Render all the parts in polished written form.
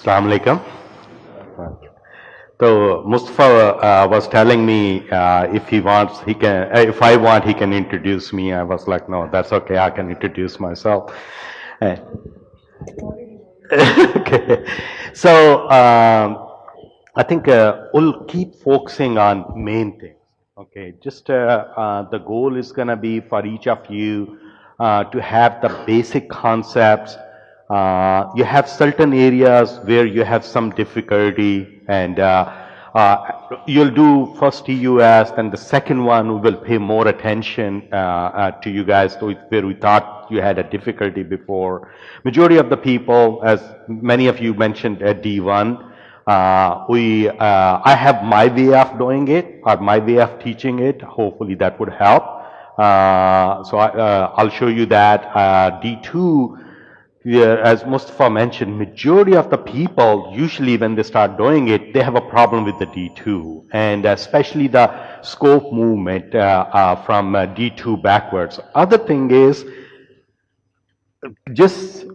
Assalamu alaikum. So Mustafa was telling me if he wants, he can. If I want, he can introduce me. I was like, no, that's okay. I can introduce myself. Uh, okay. So I think we'll keep focusing on main things. Okay. Just the goal is gonna be for each of you to have the basic concepts. You have certain areas where you have some difficulty, and you'll do first EUS, then the second one we will pay more attention to you guys to where we thought you had a difficulty before. Majority of the people, as many of you mentioned at D1, I have my way of doing it or my way of teaching it. Hopefully that would help. I'll show you that. D2, yeah, as Mustafa mentioned, majority of the people, usually when they start doing it, they have a problem with the D2, and especially the scope movement from D2 backwards. Other thing is, just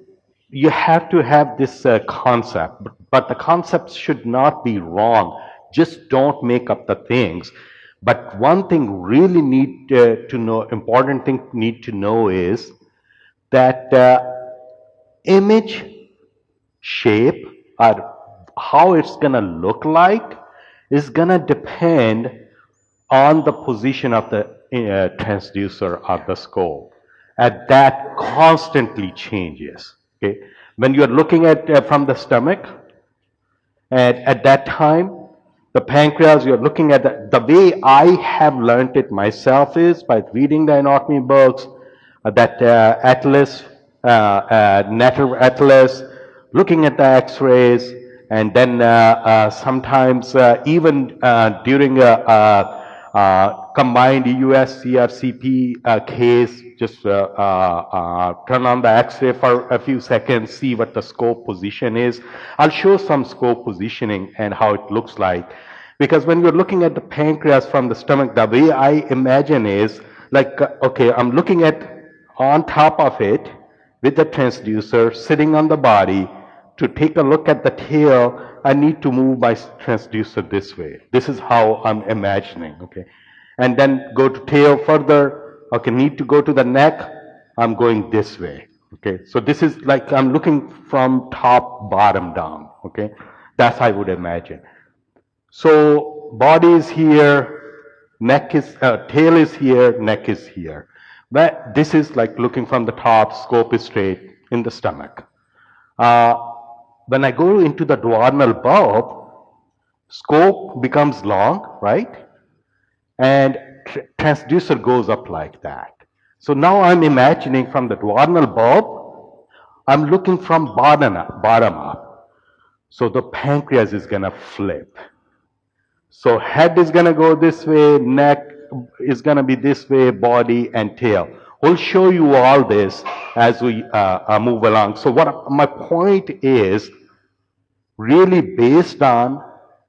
you have to have this concept, but the concepts should not be wrong. Just don't make up the things. But one thing really need to know, important thing need to know is that image shape or how it's going to look like is going to depend on the position of the transducer or the scope. And that constantly changes. Okay, when you're looking at from the stomach, and at that time, the pancreas, you're looking at the way I have learned it myself is by reading the anatomy books, that atlas, natal atlas, looking at the x-rays, and then sometimes even during a combined EUS CRCP case, just turn on the x-ray for a few seconds, see what the scope position is. I'll show some scope positioning and how it looks like. Because when you're looking at the pancreas from the stomach, the way I imagine is like, okay, I'm looking at on top of it with the transducer sitting on the body. To take a look at the tail, I need to move my transducer this way. This is how I'm imagining, okay? And then go to tail further, okay, need to go to the neck, I'm going this way, okay? So this is like I'm looking from top, bottom down, okay? That's how I would imagine. So body is here, neck is, tail is here, neck is here. But this is like looking from the top, scope is straight in the stomach. When I go into the duodenal bulb, scope becomes long, right? And transducer goes up like that. So now I'm imagining from the duodenal bulb, I'm looking from bottom up. So the pancreas is gonna flip. So head is gonna go this way, neck is gonna be this way, body and tail. We'll show you all this as we move along. So what my point is, really based on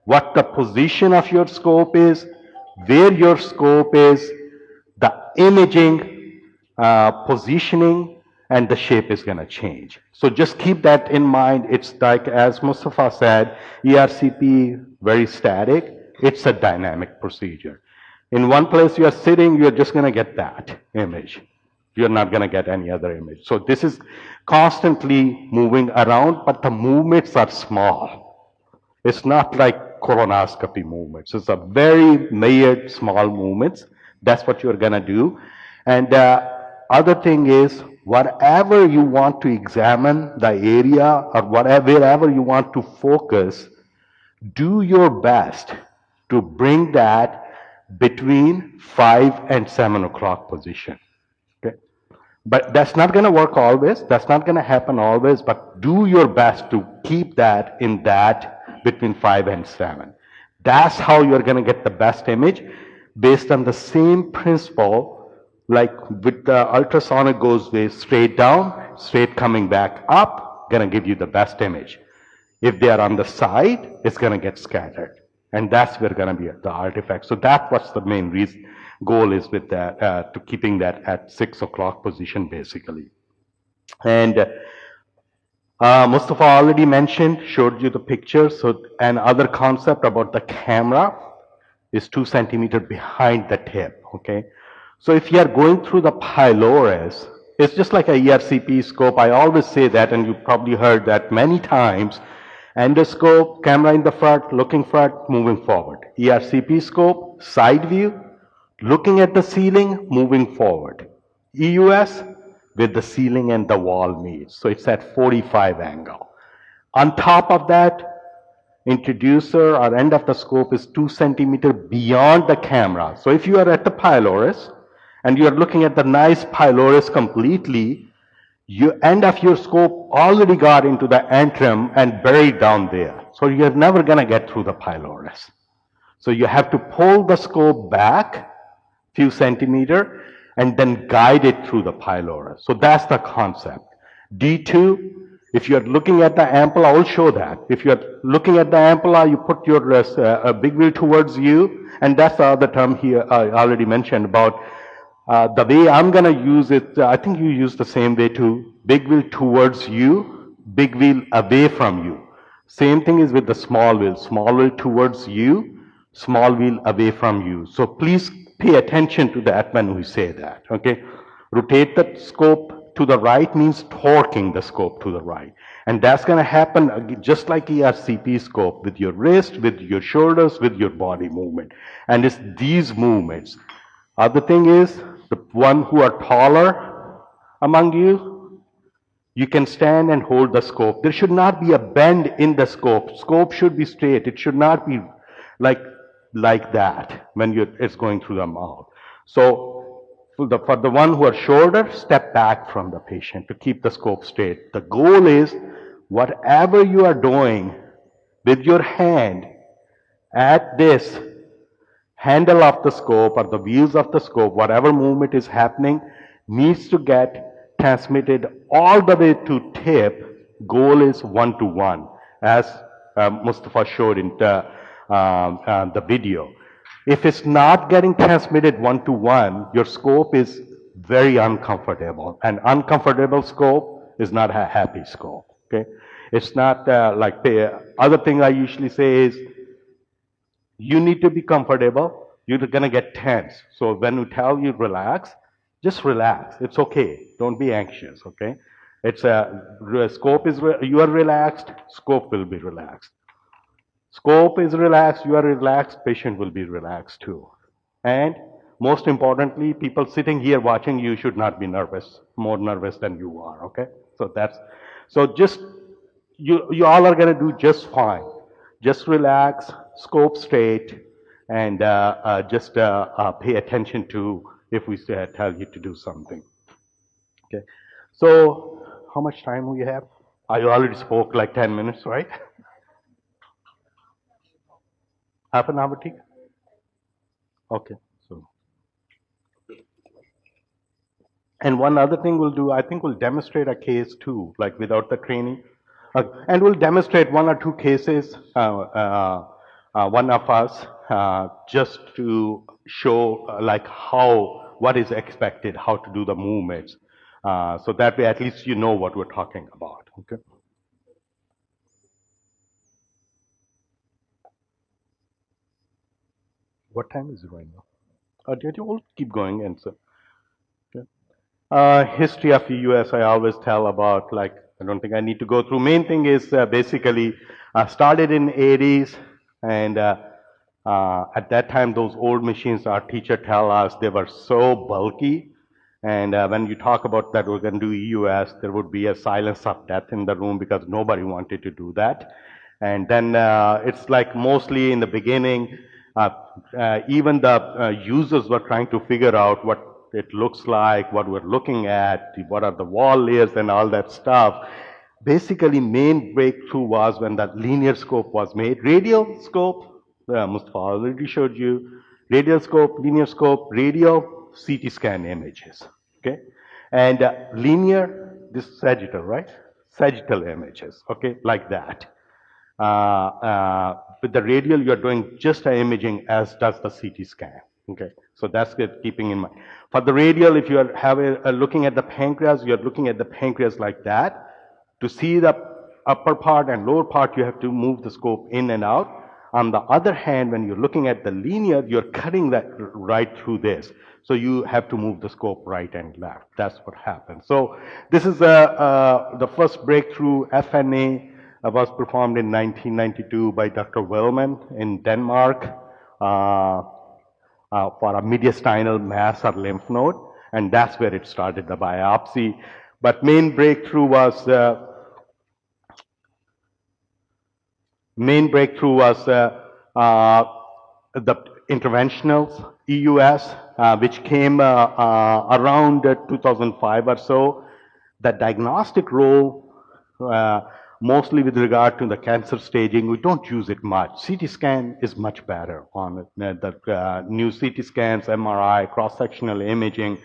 what the position of your scope is, where your scope is, the imaging, positioning, and the shape is going to change. So just keep that in mind. It's like, as Mustafa said, ERCP, very static. It's a dynamic procedure. In one place you are sitting, you're just going to get that image. You're not going to get any other image. So this is constantly moving around, but the movements are small. It's not like colonoscopy movements. It's a very measured, small movements. That's what you're going to do. And other thing is, whatever you want to examine the area or wherever you want to focus, do your best to bring that between 5 and 7 o'clock position. Okay? But that's not going to work always. That's not going to happen always. But do your best to keep that in that between 5 and 7. That's how you're going to get the best image based on the same principle. Like with the ultrasonic goes way straight down, straight coming back up, going to give you the best image. If they are on the side, it's going to get scattered. And that's where going to be the artifact. So that's what's the main reason, goal is with that, to keeping that at 6 o'clock position basically. And Mustafa already mentioned, showed you the picture. So, another concept about the camera is 2 centimeter behind the tip. Okay. So if you are going through the pylorus, it's just like a ERCP scope. I always say that, and you probably heard that many times. Endoscope, camera in the front, looking front, moving forward. ERCP scope, side view, looking at the ceiling, moving forward. EUS, with the ceiling and the wall meets. So it's at 45 angle. On top of that, introducer or end of the scope is 2 centimeter beyond the camera. So if you are at the pylorus and you are looking at the nice pylorus completely, your end of your scope already got into the antrum and buried down there. So you're never going to get through the pylorus. So you have to pull the scope back few centimeter and then guide it through the pylorus. So that's the concept. D2, if you're looking at the ampulla, I will show that. If you're looking at the ampulla, you put your big wheel towards you, and that's the other term here I already mentioned about the way I'm going to use it. I think you use the same way too. Big wheel towards you, big wheel away from you. Same thing is with the small wheel towards you, small wheel away from you. So please pay attention to that when we say that, okay? Rotate the scope to the right means torquing the scope to the right. And that's going to happen just like ERCP scope with your wrist, with your shoulders, with your body movement. And it's these movements. Other thing is, the one who are taller among you, you can stand and hold the scope. There should not be a bend in the scope. Scope should be straight. It should not be like that when it's going through the mouth. So for the one who are shorter, step back from the patient to keep the scope straight. The goal is whatever you are doing with your hand at this handle of the scope or the wheels of the scope, whatever movement is happening needs to get transmitted all the way to tip. Goal is 1-to-1, as Mustafa showed in the video. If it's not getting transmitted 1-to-1, your scope is very uncomfortable. An uncomfortable scope is not a happy scope. Okay, it's not like the other thing I usually say is you need to be comfortable. You're going to get tense. So when we tell you relax, just relax. It's okay. Don't be anxious. Okay, it's a scope is you are relaxed. Scope will be relaxed. Scope is relaxed, you are relaxed, patient will be relaxed too. And most importantly, people sitting here watching you should not be nervous, more nervous than you are, okay? So just, you all are gonna do just fine. Just relax, scope straight, and just pay attention to if we tell you to do something. Okay, so how much time we have? I already spoke like 10 minutes, right? Half an hour, ठीक? Okay, so. And one other thing we'll do, I think we'll demonstrate a case too, like without the training. And we'll demonstrate 1 or 2 cases, one of us, just to show like what is expected, how to do the movements. So that way at least you know what we're talking about, okay? What time is it right now? Did you all keep going and so? History of the US, I always tell about, like, I don't think I need to go through. Main thing is basically started in 80s, and at that time, those old machines, our teacher tell us, they were so bulky. And when you talk about that we're going to do EUS, there would be a silence of death in the room because nobody wanted to do that. And then it's like mostly in the beginning, even the users were trying to figure out what it looks like, what we're looking at, what are the wall layers and all that stuff. Basically, main breakthrough was when that linear scope was made. Radial scope, Mustafa already showed you. Radial scope, linear scope, radial, CT scan images, okay? And linear, this sagittal, right? Sagittal images, okay, like that. With the radial, you're doing just an imaging as does the CT scan. Okay, so that's good, keeping in mind. For the radial, if you are looking at the pancreas, you're looking at the pancreas like that to see the upper part and lower part, you have to move the scope in and out. On the other hand, when you're looking at the linear, you're cutting that right through this. So you have to move the scope right and left. That's what happens. So this is the first breakthrough FNA was performed in 1992 by Dr. Wellman in Denmark for a mediastinal mass or lymph node, and that's where it started, the biopsy. But main breakthrough was the interventionals, EUS, which came around 2005 or so. The diagnostic role, mostly with regard to the cancer staging, we don't use it much. CT scan is much better on it. The new CT scans, MRI, cross-sectional imaging,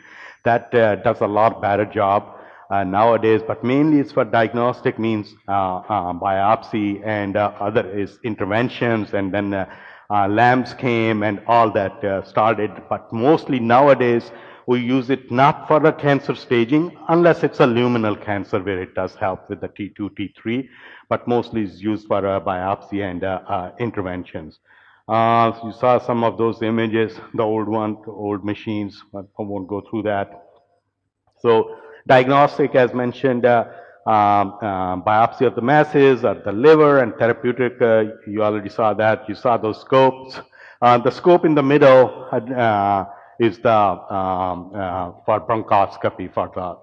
that does a lot better job nowadays, but mainly it's for diagnostic, means biopsy, and other is interventions, and then LAMS came and all that started. But mostly nowadays we use it not for the cancer staging unless it's a luminal cancer where it does help with the T2, T3, but mostly it's used for biopsy and interventions. So you saw some of those images, the old machines, but I won't go through that. So diagnostic, as mentioned, biopsy of the masses or the liver, and therapeutic, you already saw that. You saw those scopes. The scope in the middle is the for bronchoscopy, for the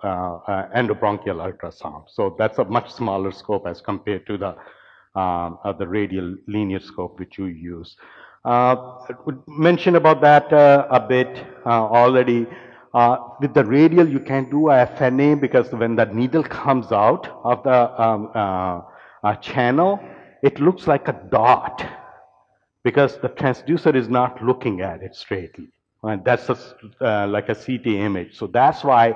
endobronchial ultrasound. So that's a much smaller scope as compared to the radial linear scope which you use. Mention about that a bit already. With the radial, you can do a FNA because when the needle comes out of the channel, it looks like a dot because the transducer is not looking at it straightly. And that's like a CT image. So that's why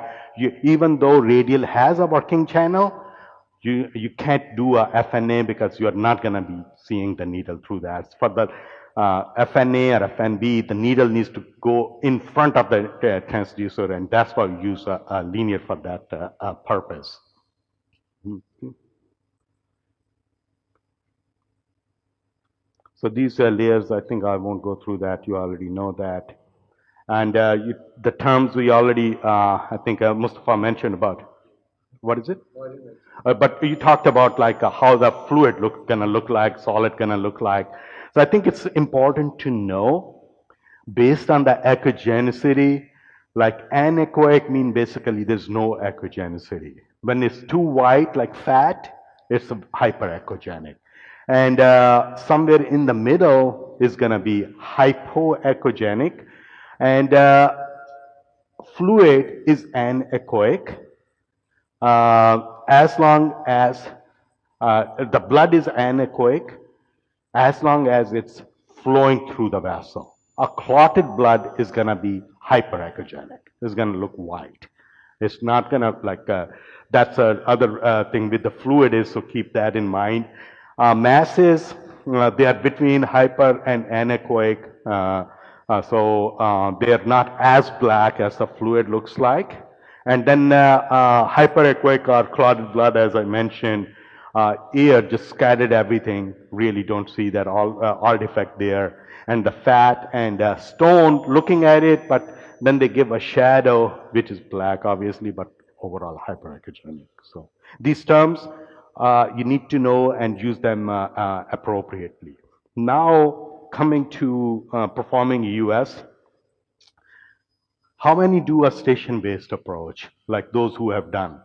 even though radial has a working channel, you can't do a FNA because you're not going to be seeing the needle through that. For the FNA or FNB, the needle needs to go in front of the transducer, and that's why we use a linear for that purpose. So these layers, I think I won't go through that. You already know that. And the terms we already, I think Mustafa mentioned about. What is it? But you talked about like how the fluid gonna look like, solid gonna look like. So I think it's important to know, based on the echogenicity, like anechoic mean basically there's no echogenicity. When it's too white, like fat, it's hyperechogenic. And somewhere in the middle is gonna be hypoechogenic. And fluid is anechoic. As long as the blood is anechoic, as long as it's flowing through the vessel. A clotted blood is going to be hyperechogenic. It's going to look white. It's not going to like, that's other thing with the fluid is, so keep that in mind. Masses, they are between hyper and anechoic. So they are not as black as the fluid looks like. And then hyperechoic or clotted blood, as I mentioned, air just scattered everything. Really don't see that artifact there. And the fat and stone, looking at it, but then they give a shadow, which is black, obviously, but overall hyperechogenic. So these terms you need to know and use them appropriately. Now coming to performing EUS. How many do a station-based approach, like those who have done?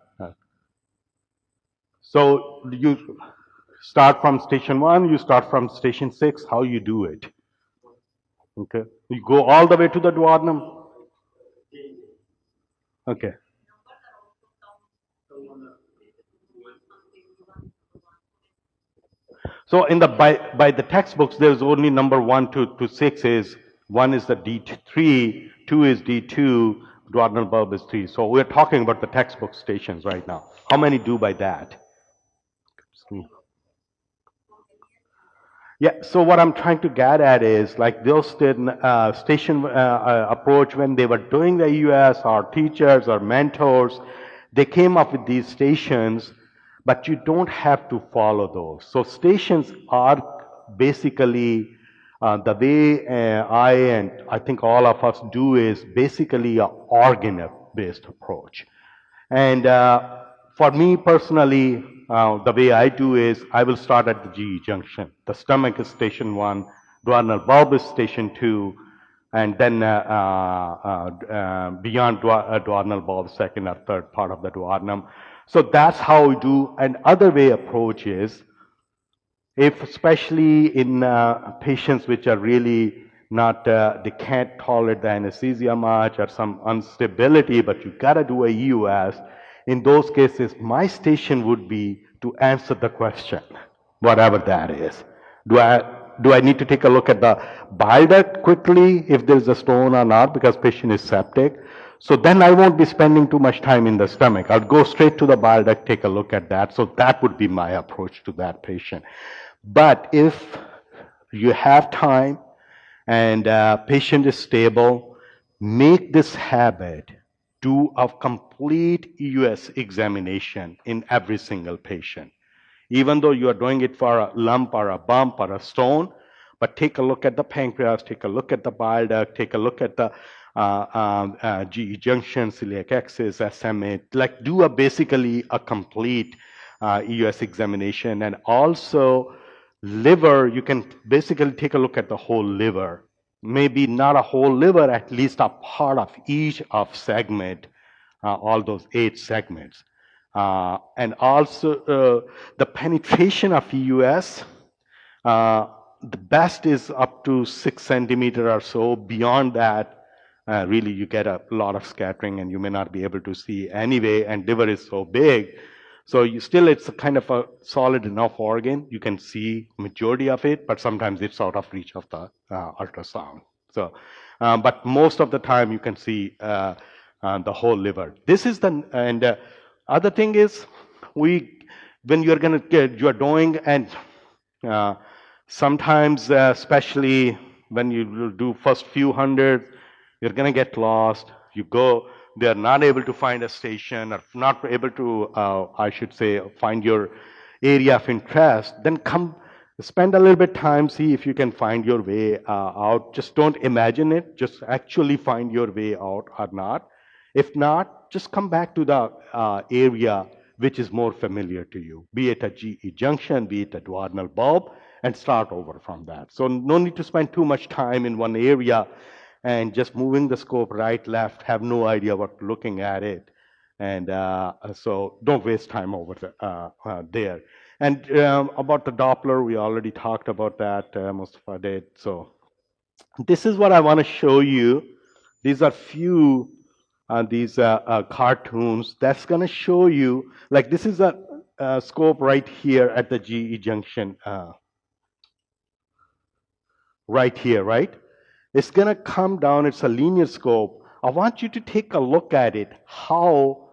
So you start from station 1, you start from station 6, how you do it? Okay. You go all the way to the duodenum? Okay. So in the by the textbooks, there's only number 1 to 6 is, 1 is the D3, 2 is D2, duodenal bulb is 3. So we're talking about the textbook stations right now. How many do by that? Yeah, so what I'm trying to get at is, like those station approach, when they were doing the EUS, or teachers or mentors, they came up with these stations, but you don't have to follow those. So stations are basically the way I and I think all of us do is basically a organ-based approach. And for me personally, the way I do is I will start at the GE junction. The stomach is station one, duodenal bulb is station two, and then beyond duodenal bulb, second or third part of the duodenum. So that's how we do. And other way approach is, if especially in patients which are really not, they can't tolerate the anesthesia much or some instability, but you gotta do a EUS, in those cases, my station would be to answer the question, whatever that is. Do I need to take a look at the bile duct quickly if there's a stone or not because patient is septic? So then I won't be spending too much time in the stomach. I'll go straight to the bile duct, take a look at that. So that would be my approach to that patient. But if you have time and patient is stable, make this habit, do a complete EUS examination in every single patient. Even though you are doing it for a lump or a bump or a stone, but take a look at the pancreas, take a look at the bile duct, take a look at the GE junction, celiac axis, SMA, like do basically a complete EUS examination. And also liver, you can basically take a look at the whole liver. Maybe not a whole liver, at least a part of each of segment, all those 8 segments. And also the penetration of EUS, the best is up to 6 centimeter or so. Beyond that, really you get a lot of scattering and you may not be able to see anyway, and liver is so big. So you still, it's a kind of a solid enough organ. You can see majority of it, but sometimes it's out of reach of the ultrasound. So, but most of the time you can see the whole liver. This is the, and other thing is, when you're going to get, you're doing, and sometimes, especially when you do first few hundred, you're going to get lost. You go, they're not able to find a station or not able to, I should say, find your area of interest. Then come, spend a little bit time, see if you can find your way out. Just don't imagine it. Just actually find your way out or not. If not, just come back to the area which is more familiar to you, be it a GE junction, be it a duodenal bulb, and start over from that. So no need to spend too much time in one area and just moving the scope right, left, have no idea what looking at it. And so don't waste time over there. And about the Doppler, we already talked about that, most of our did. So this is what I want to show you. These are few these cartoons that's going to show you, like this is a scope right here at the GE junction, right here, right? It's going to come down, it's a linear scope. I want you to take a look at it, how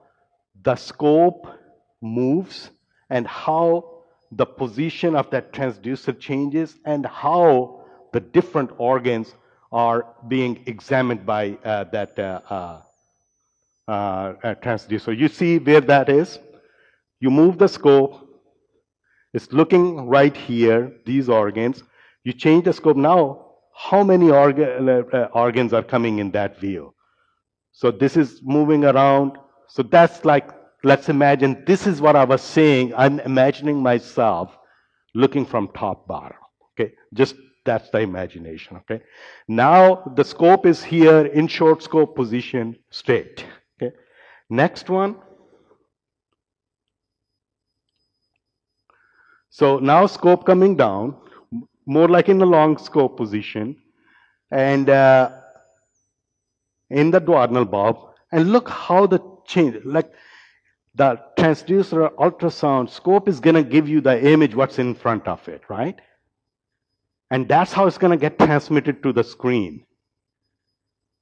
the scope moves and how the position of that transducer changes and how the different organs are being examined by that transducer. You see where that is? You move the scope, it's looking right here, these organs. You change the scope now, how many organs are coming in that view? So this is moving around. So that's like, let's imagine, this is what I was saying. I'm imagining myself looking from top bottom. Okay, just that's the imagination. Okay, now the scope is here in short scope position, straight. Okay, next one. So now scope coming down, more like in the long scope position, and in the duodenal bulb, and look how the change, like the transducer ultrasound scope is going to give you the image what's in front of it, right? And that's how it's going to get transmitted to the screen.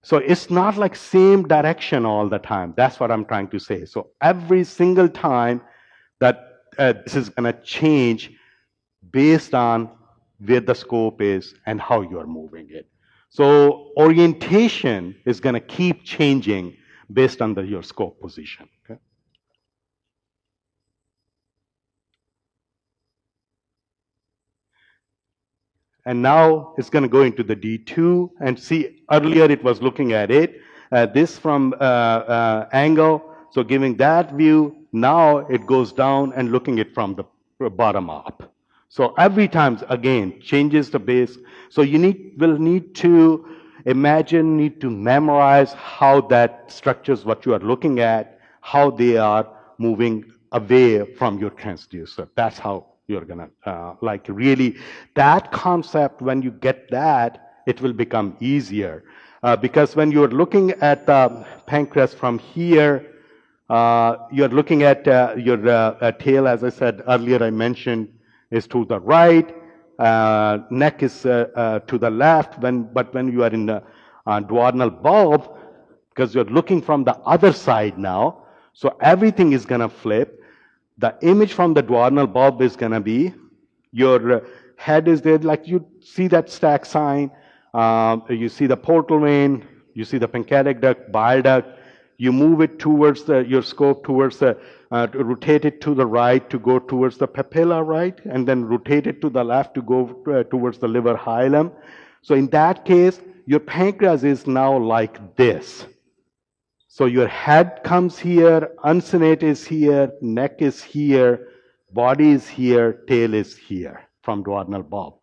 So it's not like same direction all the time. That's what I'm trying to say. So every single time that this is going to change based on where the scope is and how you are moving it. So orientation is going to keep changing based on your scope position. Okay? And now it's going to go into the D2 and see earlier it was looking at it, this from angle, so giving that view, now it goes down and looking it from the bottom up. So every time, again, changes the base. So you will need to imagine, need to memorize how that structures what you are looking at, how they are moving away from your transducer. That's how you're gonna like really that concept. When you get that, it will become easier because when you're looking at the pancreas from here, you're looking at your tail, as I said earlier, I mentioned, is to the right, neck is to the left, but when you are in the duodenal bulb, because you're looking from the other side now, so everything is going to flip. The image from the duodenal bulb is going to be, your head is there, like you see that stack sign, you see the portal vein, you see the pancreatic duct, bile duct, you move it towards your scope, towards the, rotate it to the right to go towards the papilla, right? And then rotate it to the left to go towards the liver hilum. So in that case, your pancreas is now like this. So your head comes here, uncinate is here, neck is here, body is here, tail is here from duodenal bulb.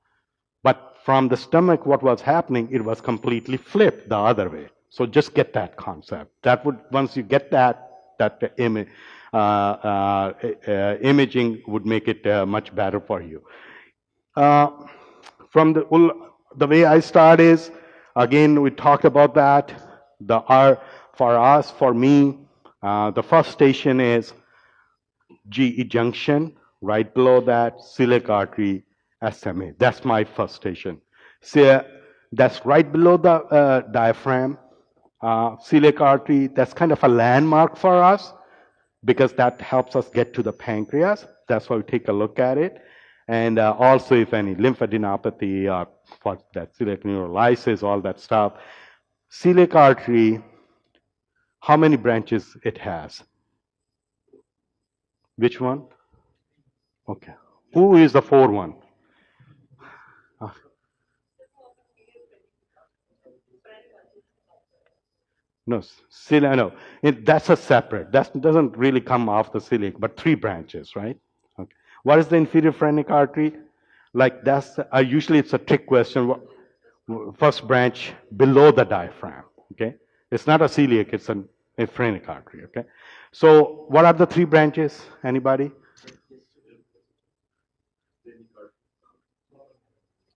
But from the stomach, what was happening, it was completely flipped the other way. So just get that concept. That would, once you get that imaging would make it much better for you. From the way I start is, again, we talked about that. For us, for me, the first station is GE junction. Right below that, celiac artery, SMA. That's my first station. So that's right below the diaphragm. Celiac artery, that's kind of a landmark for us because that helps us get to the pancreas. That's why we take a look at it. And also if any lymphadenopathy or for that celiac neurolysis, all that stuff. Celiac artery, how many branches it has? Which one? Okay. Who is the fourth one? No, no. That's a separate. That doesn't really come off the celiac, but 3 branches, right? Okay. What is the inferior phrenic artery? Like that's usually it's a trick question. First branch below the diaphragm. Okay, it's not a celiac; it's a phrenic artery. Okay, so what are the 3 branches? Anybody?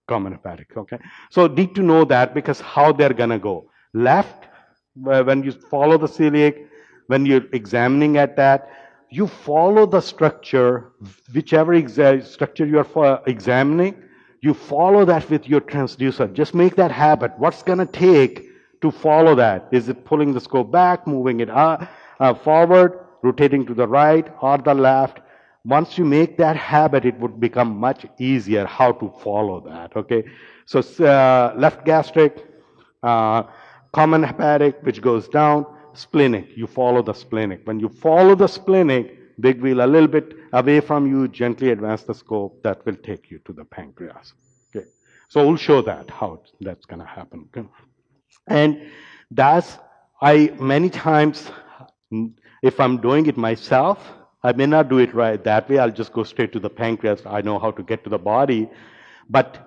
Common hepatic. Okay, so need to know that because how they're gonna go left. When you follow the celiac, when you're examining at that, you follow the structure, whichever structure you're examining, you follow that with your transducer. Just make that habit. What's going to take to follow that? Is it pulling the scope back, moving it forward, rotating to the right or the left? Once you make that habit, it would become much easier how to follow that. Okay, so left gastric, common hepatic, which goes down, splenic, you follow the splenic. When you follow the splenic, big wheel a little bit away from you, gently advance the scope, that will take you to the pancreas. Okay, so we'll show that, how that's going to happen. Okay? And that's, many times, if I'm doing it myself, I may not do it right that way, I'll just go straight to the pancreas, I know how to get to the body, but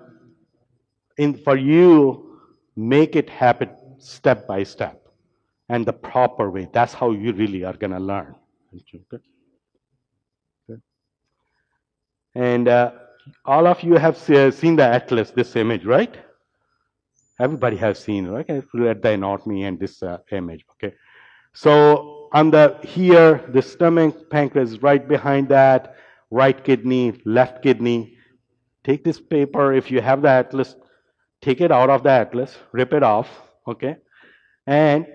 for you, make it happen step by step and the proper way. That's how you really are going to learn. And all of you have seen the atlas, this image, right? Everybody has seen, right? Read the anatomy and this image. Okay, so on the here, the stomach, pancreas is right behind that. Right kidney, left kidney. Take this paper. If you have the atlas, take it out of the atlas, rip it off. Okay, and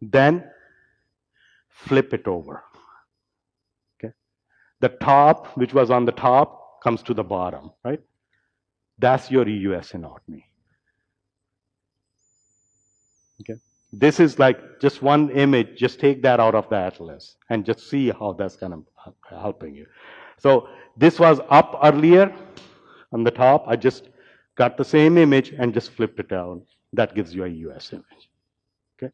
then flip it over. Okay, the top, which was on the top, comes to the bottom, right? That's your EUS anatomy. Okay, this is like just one image. Just take that out of the atlas and just see how that's kind of helping you. So this was up earlier. On the top, I just got the same image and just flipped it down. That gives you a US image. Okay.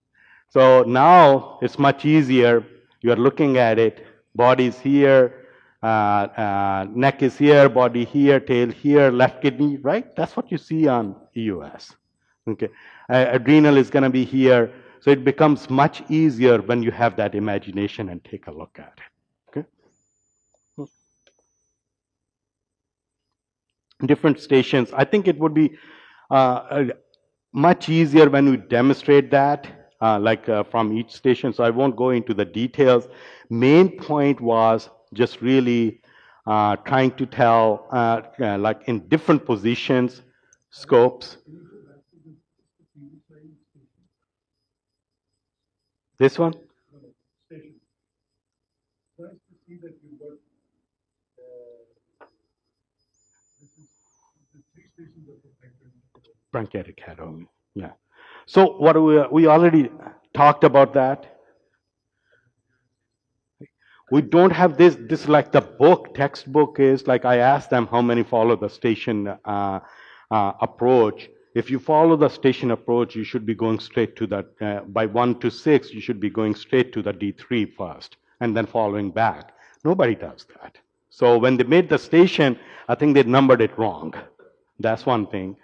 So now it's much easier. You're looking at it. Body's here, neck is here, body here, tail here, left kidney, right? That's what you see on EUS. Okay. Adrenal is going to be here. So it becomes much easier when you have that imagination and take a look at it. Okay. Different stations. I think it would be much easier when we demonstrate that, from each station. So I won't go into the details. Main point was just really trying to tell, like in different positions, scopes. This one? Bronchitic head only. Yeah. So what we already talked about that. We don't have this like the book textbook is like I asked them how many follow the station approach. If you follow the station approach, you should be going straight to that by 1 to 6 you should be going straight to the D3 first and then following back. Nobody does that. So when they made the station, I think they numbered it wrong. That's one thing.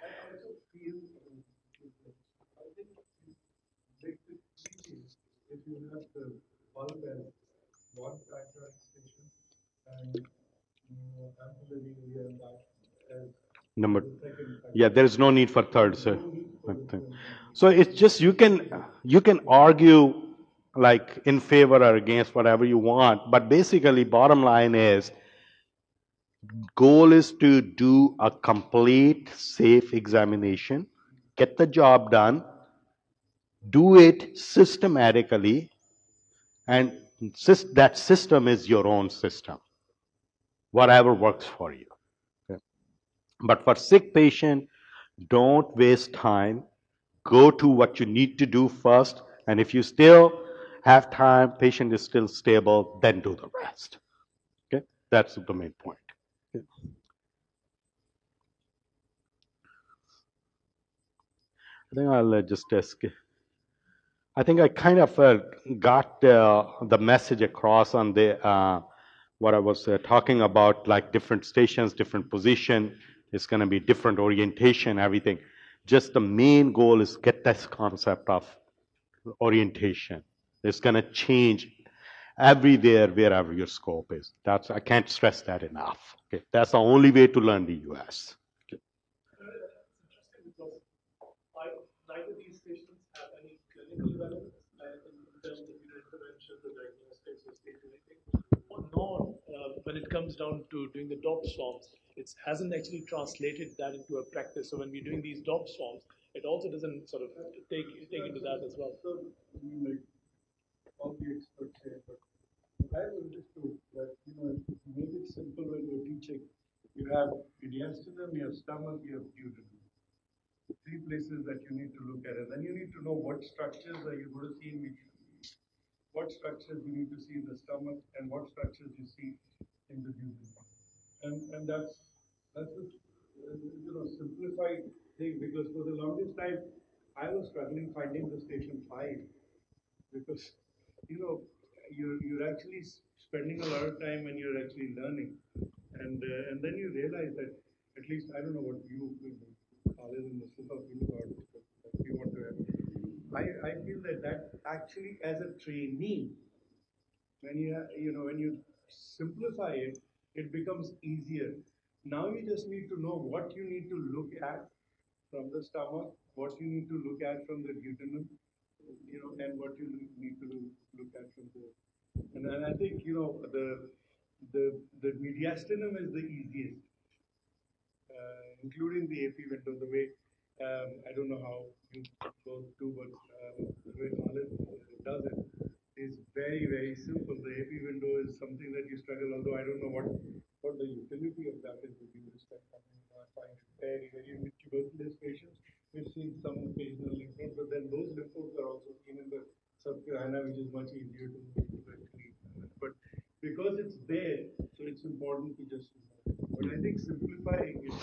Number, yeah, there is no need for third, sir. So it's just you can argue like in favor or against whatever you want, but basically bottom line is goal is to do a complete safe examination, get the job done, do it systematically, and that system is your own system, whatever works for you. Okay. But for sick patient, don't waste time. Go to what you need to do first, and if you still have time, patient is still stable, then do the rest. Okay, that's the main point. Okay. I think I'll just ask. I think I kind of got the message across on the what I was talking about, like different stations, different position. It's going to be different orientation, everything. Just the main goal is get this concept of orientation. It's going to change everywhere, wherever your scope is. That's I can't stress that enough. Okay, that's the only way to learn the US. Okay. Neither these stations have any clinical relevance in terms of intervention, the diagnostics, or state anything. Nor, when it comes down to doing the DOP swarms, it hasn't actually translated that into a practice. So when we're doing these DOP swarms, it also doesn't sort of take into that as well. So, like all the experts say, but I understood that make it simple when you're teaching. You have mediastinum, you have stomach, you have duodenum. Three places that you need to look at, and then you need to know what structures are you going to see in mediastinum, what structures you need to see in the stomach, and what structures you see in the duodenum. And that's a simplified thing, because for the longest time I was struggling finding the station 5, because you're actually spending a lot of time when you're actually learning, and then you realize that, at least I don't know what you Khalid and Mustafa feel about it, but if you want to add. I feel that actually, as a trainee, when you simplify it, it becomes easier. Now you just need to know what you need to look at from the stomach, what you need to look at from the duodenum, and what you need to look at from the. And I think the mediastinum is the easiest, including the AP window. The way I don't know how you both do, but the way Khalid does it is very, very simple. The AP window is something that you struggle. Although I don't know what the utility of that is with you respect. I find it very, very in tuberculosis patients. We've seen some occasional lymph nodes, but then those lymph nodes are also seen in the subcutaneous, which is much easier to actually. But because it's there, so it's important to just. But I think simplifying it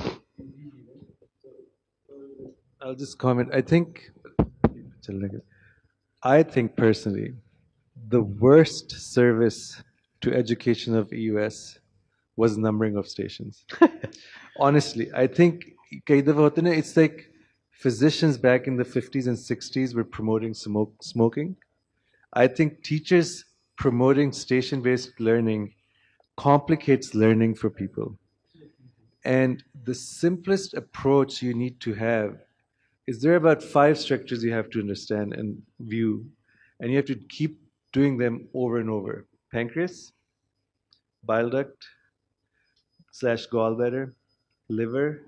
I'll just comment. I think personally, the worst service to education of EUS was numbering of stations. Honestly, I think कई दफा होता है ना, it's like physicians back in the 50s and 60s were promoting smoking. I think teachers promoting station-based learning complicates learning for people. And the simplest approach you need to have is there are about 5 structures you have to understand and view, and you have to keep doing them over and over. Pancreas, bile duct / gallbladder, liver.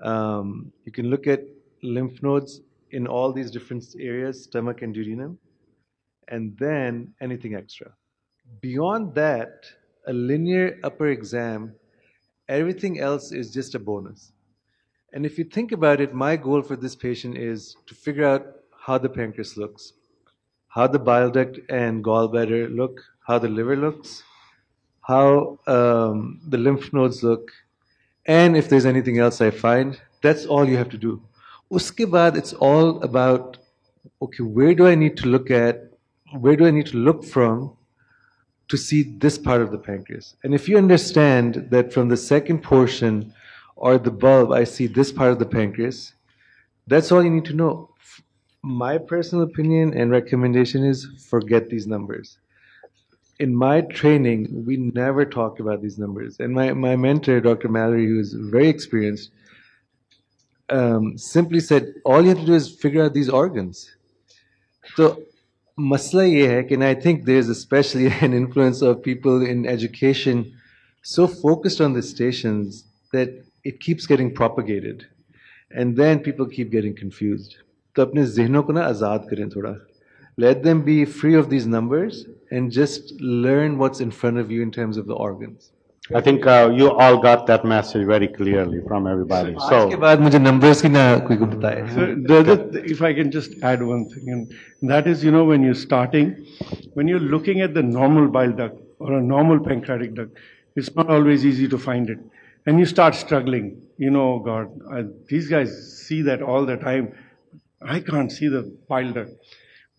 You can look at lymph nodes in all these different areas, stomach and duodenum, and then anything extra. Beyond that, a linear upper exam, everything else is just a bonus. And if you think about it, my goal for this patient is to figure out how the pancreas looks, how the bile duct and gallbladder look, how the liver looks, how the lymph nodes look, and if there's anything else I find. That's all you have to do. Uske baad, it's all about, okay, where do I need to look from to see this part of the pancreas? And if you understand that from the second portion or the bulb, I see this part of the pancreas, that's all you need to know. My personal opinion and recommendation is forget these numbers. In my training, we never talked about these numbers. And my mentor, Dr. Mallory, who is very experienced, simply said, all you have to do is figure out these organs. So, masla ye hai, and I think there's especially an influence of people in education so focused on the stations that it keeps getting propagated. And then people keep getting confused. तो अपने ज़हनों को ना आज़ाद करें थोड़ा. Let them be free of these numbers and just learn what's in front of you in terms of the organs. I think you all got that message very clearly from everybody. आज के बाद मुझे numbers की ना कोई को बताए. So if I can just add one thing, and that is, when you're starting, when you're looking at the normal bile duct or a normal pancreatic duct, it's not always easy to find it. And you start struggling, God, these guys see that all the time. I can't see the bile duct.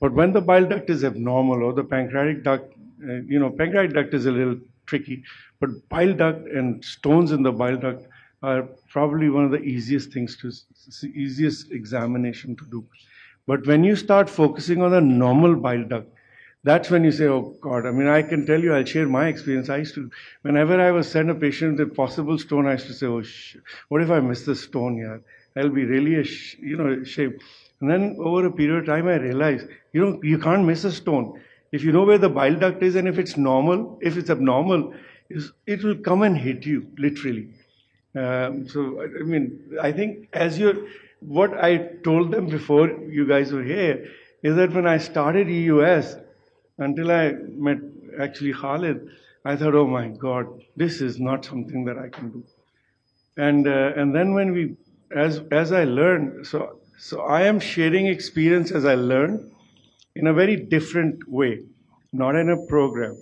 But when the bile duct is abnormal or the pancreatic duct, pancreatic duct is a little tricky, but bile duct and stones in the bile duct are probably one of the easiest easiest examination to do. But when you start focusing on a normal bile duct, that's when you say, oh God, I can tell you, I'll share my experience. Whenever I was sent a patient with a possible stone, I used to say, oh, what if I miss the stone here? I'll be really, ashamed. And then over a period of time, I realized, you can't miss a stone. If you know where the bile duct is and if it's normal, if it's abnormal, it will come and hit you, literally. I think what I told them before you guys were here is that when I started EUS, until I met actually Khalid, I thought, oh my God, this is not something that I can do. And then as I learned, so I am sharing experience as I learn in a very different way, not in a program.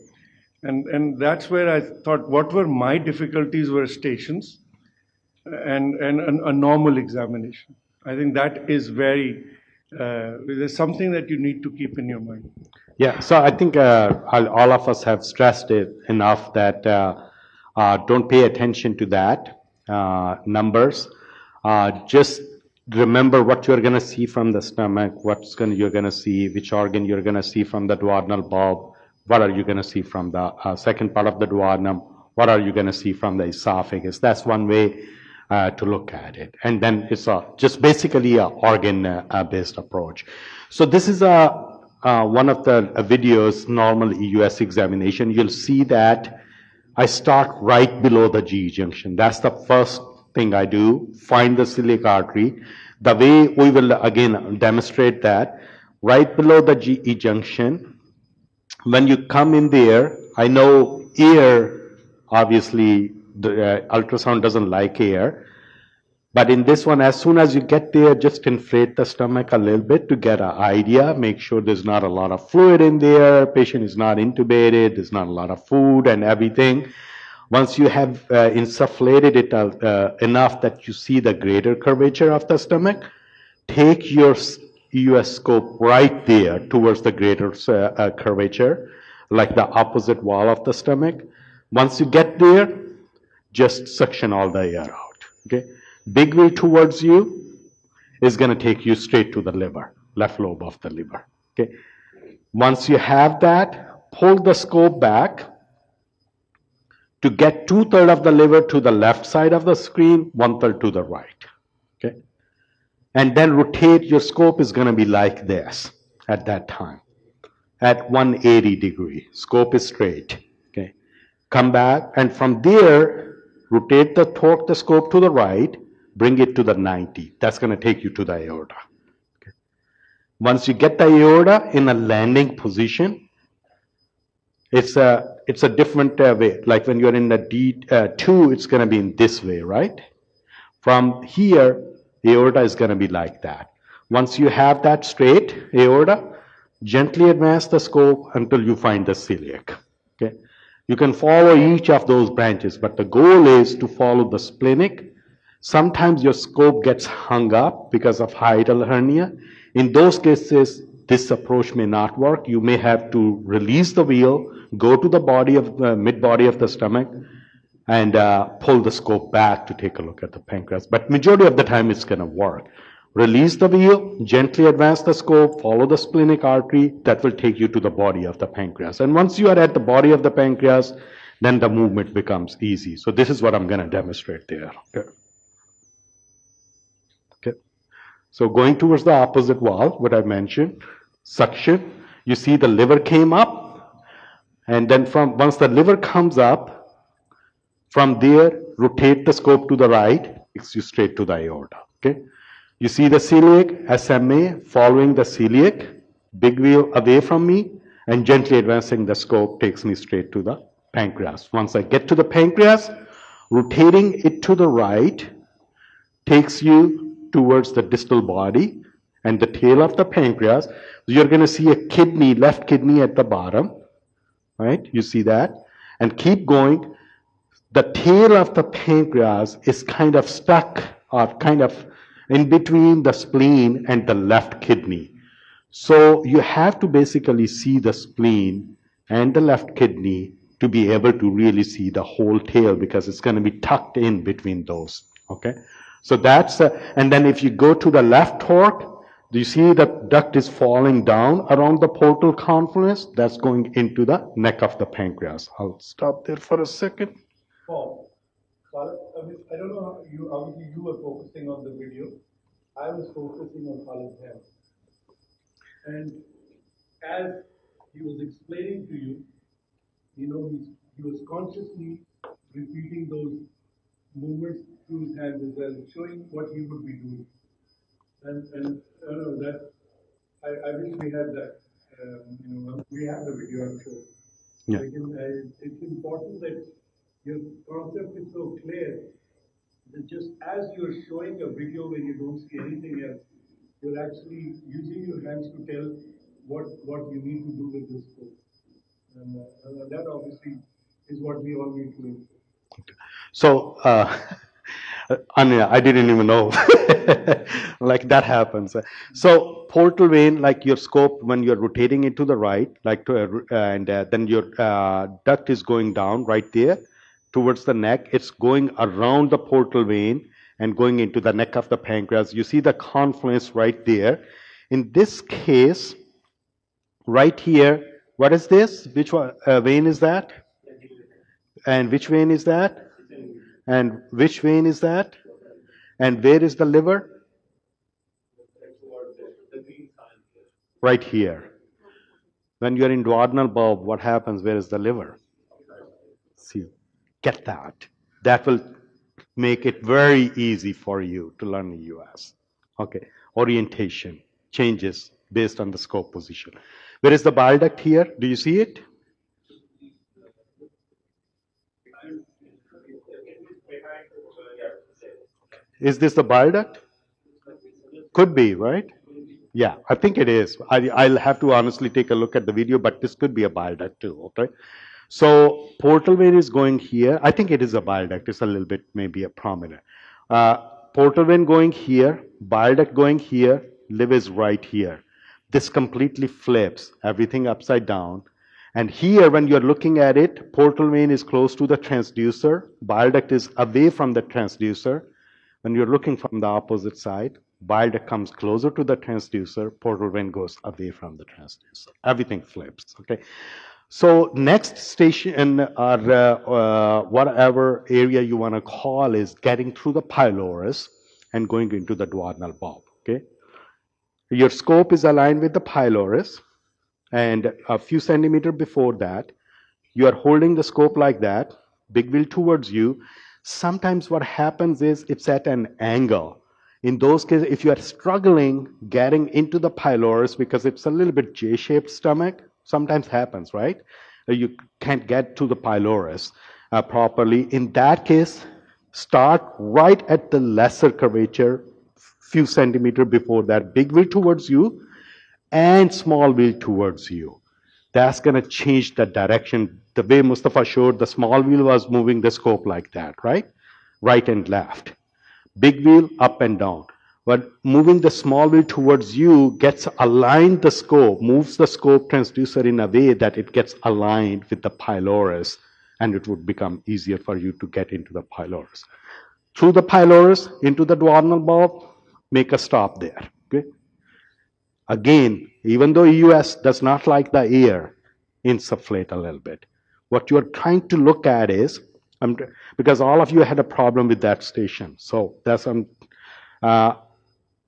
And that's where I thought what were my difficulties were stations and a normal examination. I think that is there's something that you need to keep in your mind. Yeah, so I think all of us have stressed it enough that don't pay attention to that numbers. Just remember what you're going to see from the stomach, you're going to see, which organ you're going to see from the duodenal bulb, what are you going to see from the second part of the duodenum, what are you going to see from the esophagus. That's one way to look at it. And then it's just basically an organ-based approach. So this is one of the videos, normal EUS examination. You'll see that I start right below the GE junction. That's the first thing I do, find the celiac artery. The way we will again demonstrate that, right below the GE junction, when you come in there, I know air, obviously the ultrasound doesn't like air, but in this one, as soon as you get there, just inflate the stomach a little bit to get an idea, make sure there's not a lot of fluid in there, patient is not intubated, there's not a lot of food and everything. Once you have insufflated it enough that you see the greater curvature of the stomach, take your EUS scope right there towards the greater curvature, like the opposite wall of the stomach. Once you get there, just suction all the air out. Okay, big wheel towards you is going to take you straight to the liver, left lobe of the liver. Okay, once you have that, pull the scope back to get 2/3 of the liver to the left side of the screen, 1/3 to the right. Okay, and then rotate. Your scope is going to be like this at that time, at 180 degree. Scope is straight. Okay, come back, and from there, rotate torque the scope to the right, bring it to the 90. That's going to take you to the aorta. Okay. Once you get the aorta in a landing position, it's a different way. Like when you're in the D2, it's going to be in this way, right? From here, the aorta is going to be like that. Once you have that straight aorta, gently advance the scope until you find the celiac. Okay, you can follow each of those branches, but the goal is to follow the splenic. Sometimes your scope gets hung up because of hiatal hernia. In those cases, this approach may not work. You may have to release the wheel, go to the body of the mid body of the stomach, and pull the scope back to take a look at the pancreas. But majority of the time, it's going to work. Release the wheel, gently advance the scope, follow the splenic artery. That will take you to the body of the pancreas. And once you are at the body of the pancreas, then the movement becomes easy. So this is what I'm going to demonstrate there. Okay. Okay. So going towards the opposite wall, what I mentioned, suction. You see the liver came up, and then once the liver comes up, from there, rotate the scope to the right, takes you straight to the aorta. Okay. You see the celiac, SMA, following the celiac, big wheel away from me, and gently advancing the scope takes me straight to the pancreas. Once I get to the pancreas, rotating it to the right takes you towards the distal body and the tail of the pancreas. You're going to see a kidney, left kidney at the bottom, right? You see that? And keep going. The tail of the pancreas is kind of stuck or kind of in between the spleen and the left kidney. So you have to basically see the spleen and the left kidney to be able to really see the whole tail, because it's going to be tucked in between those. Okay, so that's and then if you go to the left torque, do you see the duct is falling down around the portal confluence? That's going into the neck of the pancreas. I'll stop there for a second. Paul, I don't know how you, obviously you were focusing on the video. I was focusing on Khalid's hands. And as he was explaining to you, he was consciously repeating those movements through his hands as well, showing what he would be doing. And I don't know that I wish we had that. We have the video, I'm sure. Yeah. It's important that your concept is so clear that just as you're showing a video when you don't see anything else, you're actually using your hands to tell what you need to do with this scope. And that obviously is what we all need to do. So, Anya, I didn't even know. Like that happens. So, portal vein, like your scope, when you're rotating it to the right, like then your duct is going down right there towards the neck. It's going around the portal vein and going into the neck of the pancreas. You see the confluence right there. In this case, right here, what is this? Which vein is that? And which vein is that? And which vein is that? And where is the liver? Right here. When you're in duodenal bulb, what happens? Where is the liver? See, get that. That will make it very easy for you to learn the EUS. Okay, orientation changes based on the scope position. Where is the bile duct here? Do you see it? Is this the bile duct? Could be, right? Yeah, I think it is. I'll have to honestly take a look at the video, but this could be a bile duct too, okay? So portal vein is going here. I think it is a bile duct. It's a little bit maybe a prominent. portal vein going here, bile duct going here, liver is right here. This completely flips everything upside down. And here, when you're looking at it, portal vein is close to the transducer, bile duct is away from the transducer. When you're looking from the opposite side, bile duct comes closer to the transducer, portal vein goes away from the transducer. Everything flips, okay? So next station or whatever area you want to call is getting through the pylorus and going into the duodenal bulb, okay? Your scope is aligned with the pylorus, and a few centimeters before that, you are holding the scope like that, big wheel towards you. Sometimes what happens is it's at an angle. In those cases, if you are struggling getting into the pylorus because it's a little bit J-shaped stomach, sometimes happens, right? You can't get to the pylorus properly. In that case, start right at the lesser curvature, few centimeters before that, big wheel towards you and small wheel towards you. That's going to change the direction. The way Mustafa showed, the small wheel was moving the scope like that, right? Right and left. Big wheel up and down. But moving the small wheel towards you gets aligned the scope, moves the scope transducer in a way that it gets aligned with the pylorus, and it would become easier for you to get into the pylorus. Through the pylorus, into the duodenal bulb, make a stop there, okay? Again, even though EUS does not like the air, insufflate a little bit. What you're trying to look at is, because all of you had a problem with that station, so that's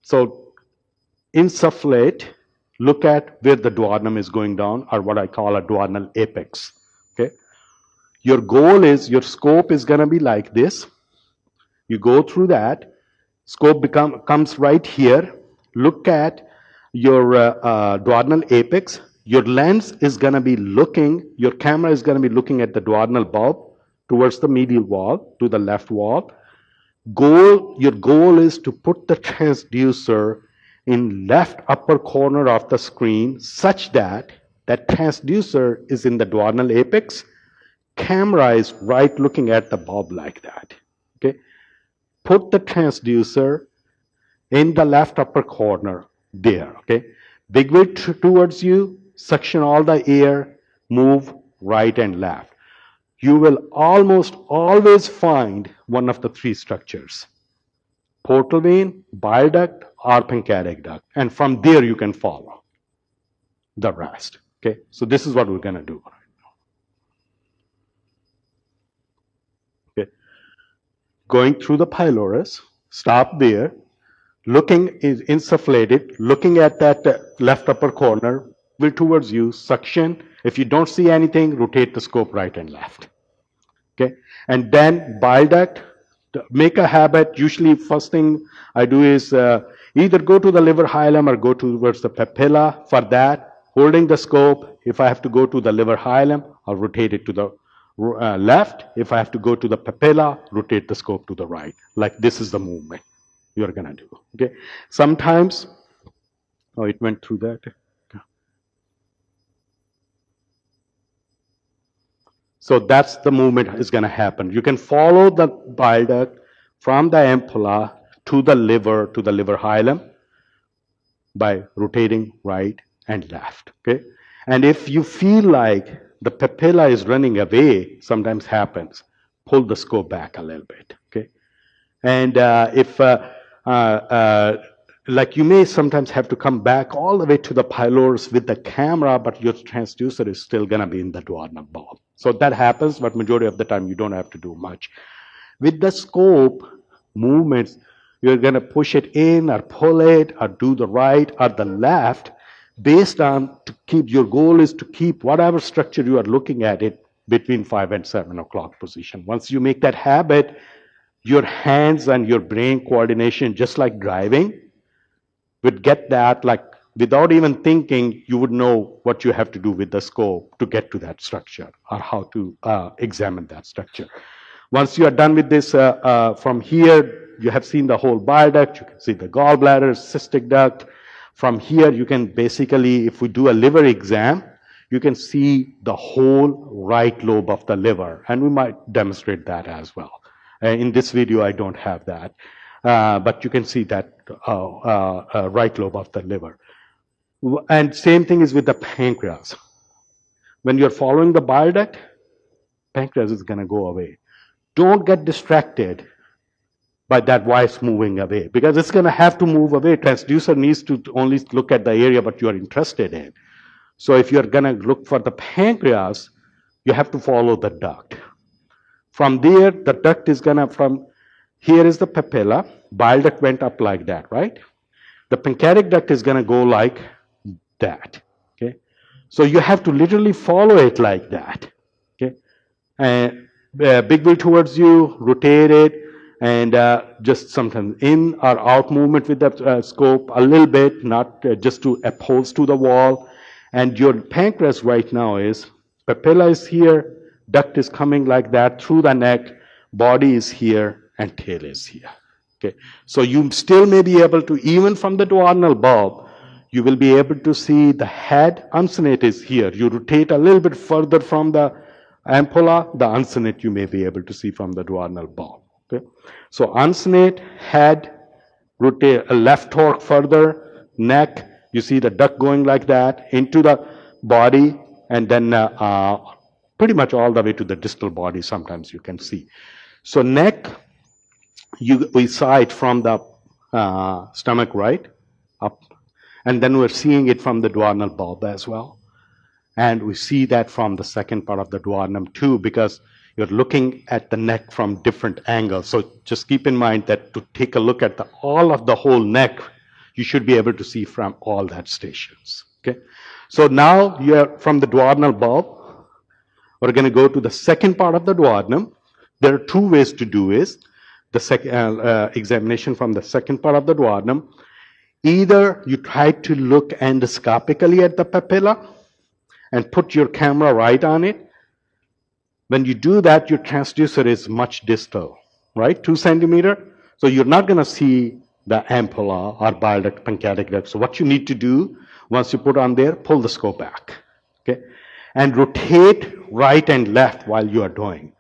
so insufflate, look at where the duodenum is going down, or what I call a duodenal apex, okay? Your goal is, your scope is gonna be like this. You go through that, scope comes right here, look at your duodenal apex. Your lens is going to be looking, your camera is going to be looking at the duodenal bulb towards the medial wall, to the left wall. Your goal is to put the transducer in left upper corner of the screen such that that transducer is in the duodenal apex. Camera is right looking at the bulb like that, okay? Put the transducer in the left upper corner there, okay? Big wheel towards you, suction all the air, move right and left. You will almost always find one of the three structures: portal vein, bile duct, or pancreatic duct. And from there you can follow the rest, okay? So this is what we're gonna do. Okay. Going through the pylorus, stop there, looking is insufflated, looking at that left upper corner, will towards you, suction. If you don't see anything, rotate the scope right and left. Okay, and then bile duct, make a habit. Usually first thing I do is either go to the liver hilum or go towards the papilla. For that, holding the scope, if I have to go to the liver hilum, I'll rotate it to the left. If I have to go to the papilla, rotate the scope to the right. Like this is the movement you're gonna do, okay? Sometimes, oh, it went through that. So that's the movement is gonna happen. You can follow the bile duct from the ampulla to the liver hilum by rotating right and left, okay? And if you feel like the papilla is running away, sometimes happens, pull the scope back a little bit, okay? And if like you may sometimes have to come back all the way to the pylorus with the camera, but your transducer is still gonna be in the duodenal bulb. So that happens, but majority of the time you don't have to do much. With the scope movements, you're gonna push it in or pull it or do the right or the left based on your goal is to keep whatever structure you are looking at it between 5 and 7 o'clock position. Once you make that habit, your hands and your brain coordination, just like driving, would get that, like without even thinking, you would know what you have to do with the scope to get to that structure or how to examine that structure. Once you are done with this, from here, you have seen the whole bile duct, you can see the gallbladder, cystic duct. From here, you can basically, if we do a liver exam, you can see the whole right lobe of the liver, and we might demonstrate that as well. In this video, I don't have that. but you can see that right lobe of the liver. And same thing is with the pancreas. When you're following the bile duct, pancreas is going to go away. Don't get distracted by that voice moving away, because it's going to have to move away. Transducer needs to only look at the area what you are interested in. So if you're going to look for the pancreas, you have to follow the duct. From there, the duct is going to, from here is the papilla, bile duct went up like that, right? The pancreatic duct is going to go like that, okay? So you have to literally follow it like that, okay? And big wheel towards you, rotate it, and just sometimes in or out movement with the scope a little bit, not just to oppose to the wall. And your pancreas right now is, papilla is here, duct is coming like that through the neck, body is here, and tail is here. Okay, so you still may be able to, even from the duodenal bulb, you will be able to see the head uncinate is here. You rotate a little bit further from the ampulla, the uncinate you may be able to see from the duodenal bulb. Okay, so uncinate, head, rotate left torque further, neck, you see the duct going like that into the body, and then pretty much all the way to the distal body sometimes you can see. So neck, we saw it from the stomach, right, up, and then we're seeing it from the duodenal bulb as well. And we see that from the second part of the duodenum too, because you're looking at the neck from different angles. So just keep in mind that to take a look at all of the whole neck, you should be able to see from all that stations. Okay. So now you're from the duodenal bulb. We're going to go to the second part of the duodenum. There are two ways to do is the examination from the second part of the duodenum. Either you try to look endoscopically at the papilla and put your camera right on it. When you do that, your transducer is much distal, right? 2 centimeter. So you're not going to see the ampulla or bile duct, pancreatic duct. So what you need to do, once you put on there, pull the scope back, okay? And rotate right and left while you are doing.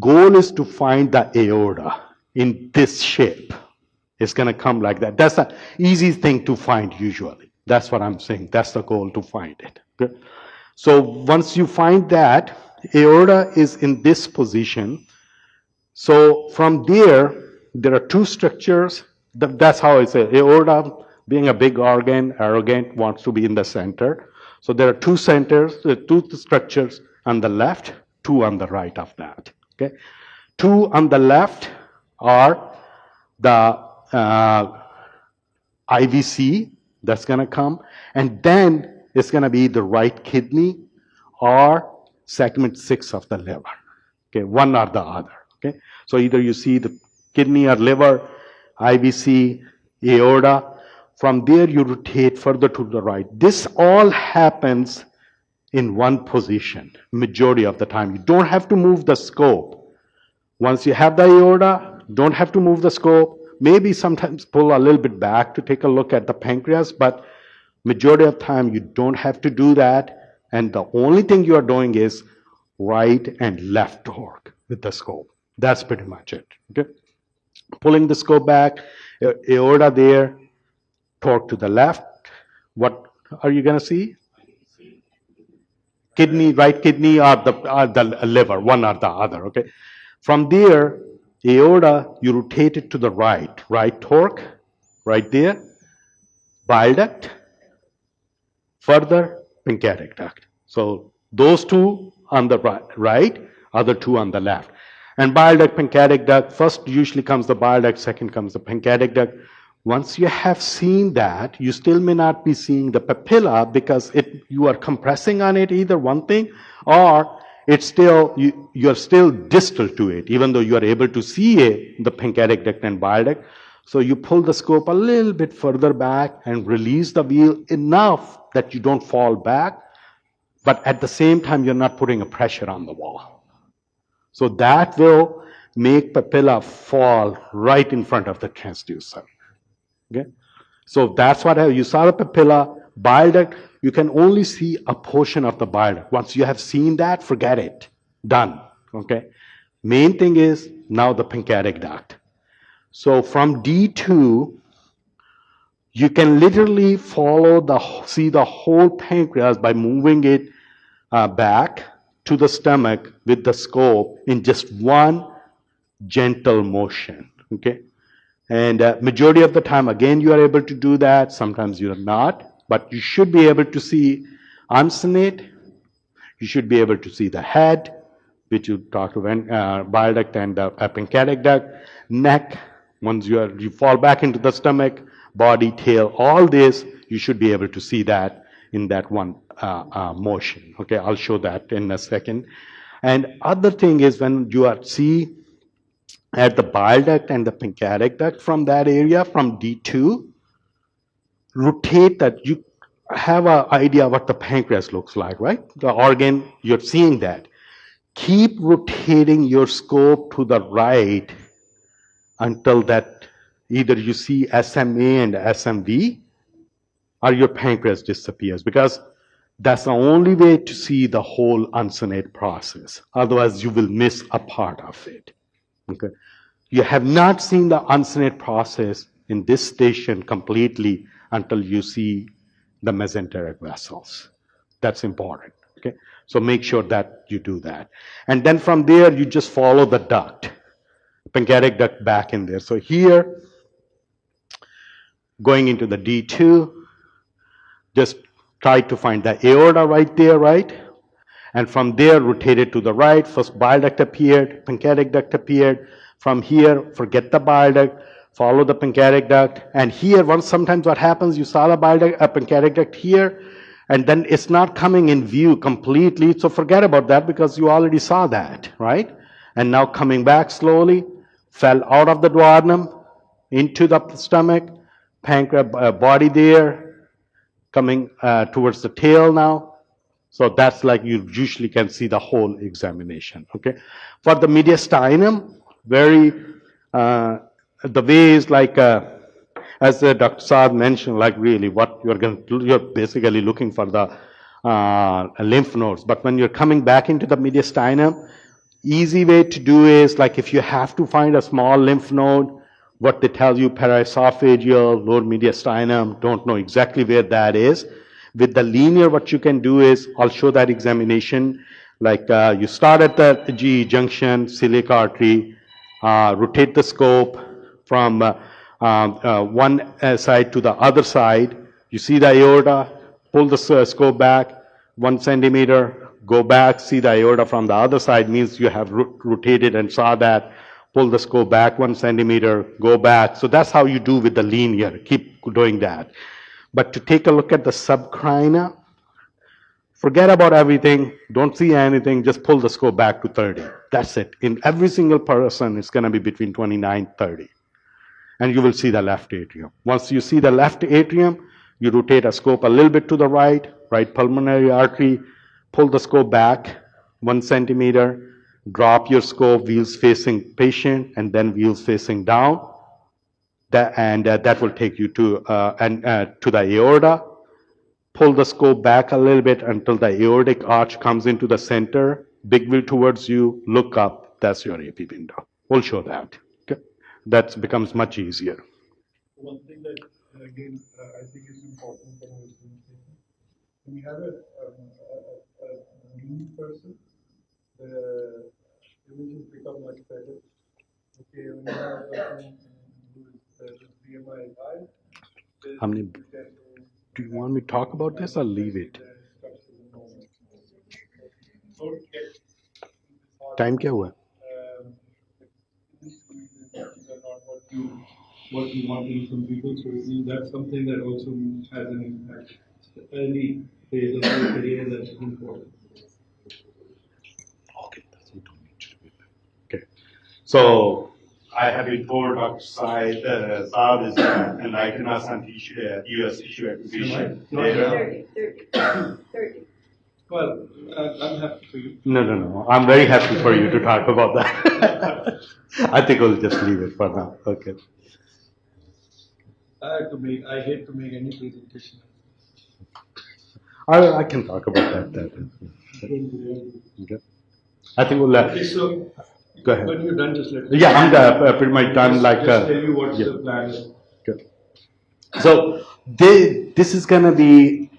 Goal is to find the aorta in this shape. It's going to come like that. That's the easy thing to find usually. That's what I'm saying. That's the goal, to find it. Okay? So once you find that, aorta is in this position. So from there are two structures. That's how I say aorta, being a big organ, arrogant, wants to be in the center. So there are two centers, two structures on the left, two on the right of that. Okay, two on the left are the IVC that's going to come, and then it's going to be the right kidney or segment 6 of the liver. Okay, one or the other. Okay, so either you see the kidney or liver, IVC, aorta. From there you rotate further to the right. This all happens in one position majority of the time. You don't have to move the scope. Once you have the aorta, don't have to move the scope. Maybe sometimes pull a little bit back to take a look at the pancreas, but majority of the time you don't have to do that. And the only thing you are doing is right and left torque with the scope. That's pretty much it. Okay? Pulling the scope back, aorta there, torque to the left. What are you going to see? Kidney, right kidney, or the liver, one or the other. Okay. From there, aorta, you rotate it to the right. Right torque, right there. Bile duct, further pancreatic duct. So those two on the right, other two on the left. And bile duct, pancreatic duct, first usually comes the bile duct, second comes the pancreatic duct. Once you have seen that, you still may not be seeing the papilla because you are compressing on it, either one thing, or it's still, you're still distal to it, even though you are able to see it, the pancreatic duct and bile duct. So you pull the scope a little bit further back and release the wheel enough that you don't fall back, but at the same time, you're not putting a pressure on the wall. So that will make papilla fall right in front of the transducer. Okay, so that's what you saw the papilla, bile duct. You can only see a portion of the bile duct. Once you have seen that, forget it. Done. Okay. Main thing is now the pancreatic duct. So from D2, you can literally see the whole pancreas by moving it back to the stomach with the scope in just one gentle motion. Okay. And majority of the time, again, you are able to do that. Sometimes you are not, but you should be able to see uncinate. You should be able to see the head, which you talked about, bile duct and the pancreatic duct, neck. Once you fall back into the stomach, body, tail, all this, you should be able to see that in that one motion. Okay, I'll show that in a second. And other thing is when you are see at the bile duct and the pancreatic duct from that area, from D2, rotate that. You have an idea what the pancreas looks like, right? The organ, you're seeing that. Keep rotating your scope to the right until that either you see SMA and SMV or your pancreas disappears, because that's the only way to see the whole uncinate process. Otherwise, you will miss a part of it. Okay. You have not seen the uncinate process in this station completely until you see the mesenteric vessels. That's important. Okay. So make sure that you do that. And then from there, you just follow the duct, pancreatic duct back in there. So here, going into the D2, just try to find the aorta right there, right? And from there, rotate it to the right. First bile duct appeared, pancreatic duct appeared. From here, forget the bile duct, follow the pancreatic duct. And here, sometimes what happens, you saw the bile duct, pancreatic duct here, and then it's not coming in view completely. So forget about that because you already saw that, right? And now coming back slowly, fell out of the duodenum into the stomach, pancreas body there, coming towards the tail now. So that's like you usually can see the whole examination. Okay. For the mediastinum, the way is like as Dr. Saad mentioned, like really what you're basically looking for the lymph nodes. But when you're coming back into the mediastinum, easy way to do is like if you have to find a small lymph node, what they tell you, paraesophageal, lower mediastinum, don't know exactly where that is. With the linear, what you can do is, I'll show that examination, like you start at the GE junction, celiac artery, rotate the scope from one side to the other side. You see the aorta, pull the scope back 1 centimeter, go back, see the aorta from the other side, means you have rotated and saw that. Pull the scope back 1 centimeter, go back. So that's how you do with the linear. Keep doing that. But to take a look at the subcrina, forget about everything, don't see anything, just pull the scope back to 30. That's it. In every single person, it's going to be between 29 and 30. And you will see the left atrium. Once you see the left atrium, you rotate a scope a little bit to the right, right pulmonary artery, pull the scope back 1 centimeter, drop your scope, wheels facing patient, and then wheels facing down. That will take you to the aorta. Pull the scope back a little bit until the aortic arch comes into the center. Big wheel towards you. Look up. That's your AP window. We'll show that. Okay. That becomes much easier. One thing that again I think is important when you have a lean person, the images become much better. Okay, when you have a person whose BMI is high, How many? Do you want me to talk about this or leave it? Time क्या हुआ? What you want in some people, so that's something that also has an impact. The early phase of your career, that's important. Okay, that's what I need to do. Okay, so I have been told Dr. Saab is enlightening us on US issue acquisition data. 30. Well, I'm happy for you. No. I'm very happy for you to talk about that. I think we'll just leave it for now. Okay. I hate to make any presentation. I can talk about that. Okay. I think we'll. So Go ahead. When you're done, just let me. Yeah, I'm pretty much done. Just tell you what yeah. the plan is. Good. So this is going to be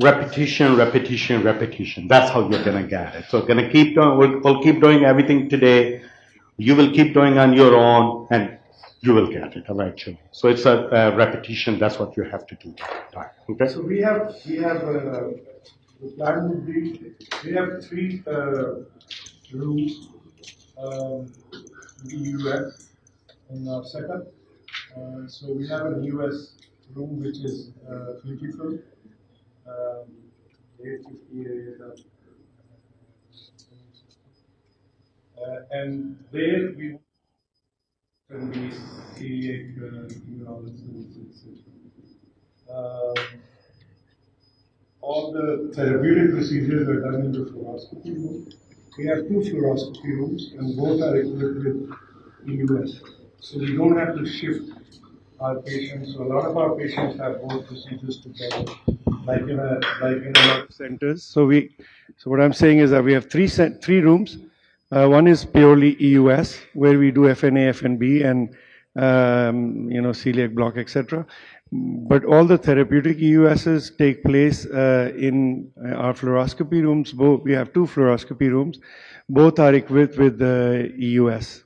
repetition, repetition, repetition. That's how you're going to get it. So going to keep doing. We'll keep doing everything today. You will keep doing on your own, and you will get it eventually. So it's a repetition. That's what you have to do. Okay. So the plan would be, we have three rooms in the US in our setup. So we have an US room which is beautiful, 858, and there we can be AEG EUS. All the therapeutic procedures are done in the fluoroscopy room. We have two fluoroscopy rooms, and both are equipped with EUS. So we don't have to shift our patients. So a lot of our patients have both procedures together, like in a lot of centers. So what I'm saying is that we have three rooms. One is purely EUS, where we do FNA, FNB, and celiac block, etc. But all the therapeutic EUSs take place in our fluoroscopy rooms. We have two fluoroscopy rooms. Both are equipped with the EUS.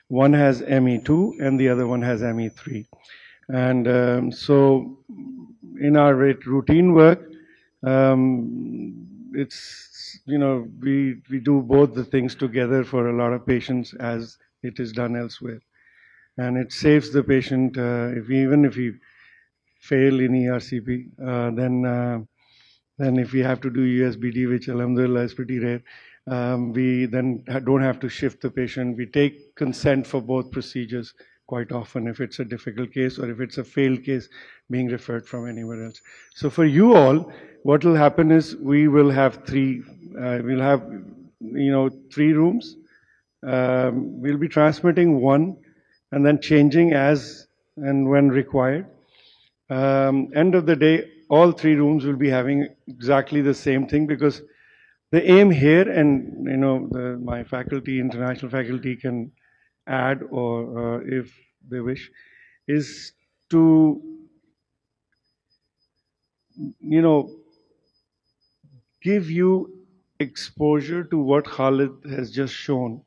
One has ME2 and the other one has ME3. And so in our routine work, it's, we do both the things together for a lot of patients as it is done elsewhere. And it saves the patient, even if he fail in ERCP, then if we have to do USBD, which alhamdulillah is pretty rare, we then don't have to shift the patient. We take consent for both procedures quite often if it's a difficult case or if it's a failed case being referred from anywhere else. So for you all, what will happen is we will have three rooms. We'll be transmitting one and then changing as and when required. End of the day, all three rooms will be having exactly the same thing, because the aim here, and my faculty, international faculty, can add or if they wish, is to give you exposure to what Khalid has just shown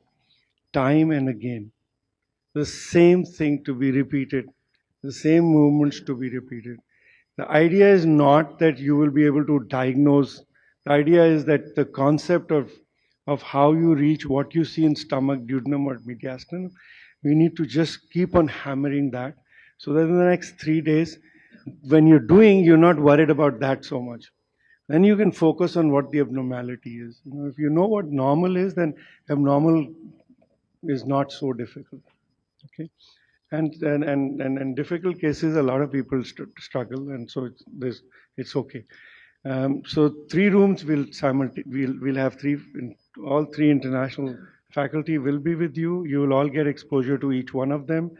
time and again. The same thing to be repeated, the same movements to be repeated. The idea is not that you will be able to diagnose. The idea is that the concept of how you reach what you see in stomach, duodenum, or mediastinum, we need to just keep on hammering that, so that in the next 3 days, when you're doing, you're not worried about that so much. Then you can focus on what the abnormality is. If you know what normal is, then abnormal is not so difficult. Okay. And difficult cases, a lot of people struggle, and so it's okay. So three rooms we'll have all three international faculty will be with you. You will all get exposure to each one of them,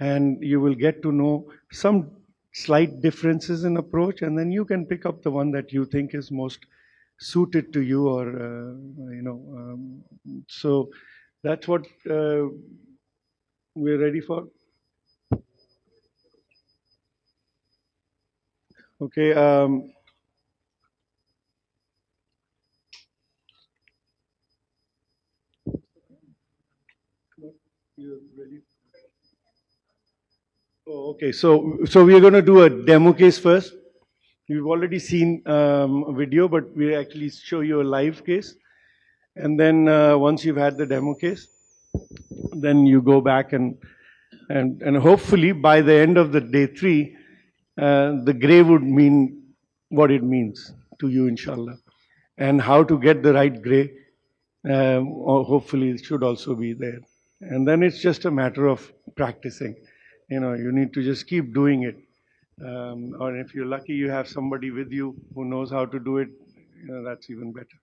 and you will get to know some slight differences in approach, and then you can pick up the one that you think is most suited to you, or so that's what we're ready for. Okay. You ready? Oh, okay. So we are going to do a demo case first. You've already seen a video, but we actually show you a live case. And then once you've had the demo case, then you go back and hopefully by the end of the day 3, the gray would mean what it means to you, inshallah. And how to get the right gray, or hopefully it should also be there. And then it's just a matter of practicing. You need to just keep doing it. Or if you're lucky, you have somebody with you who knows how to do it, that's even better.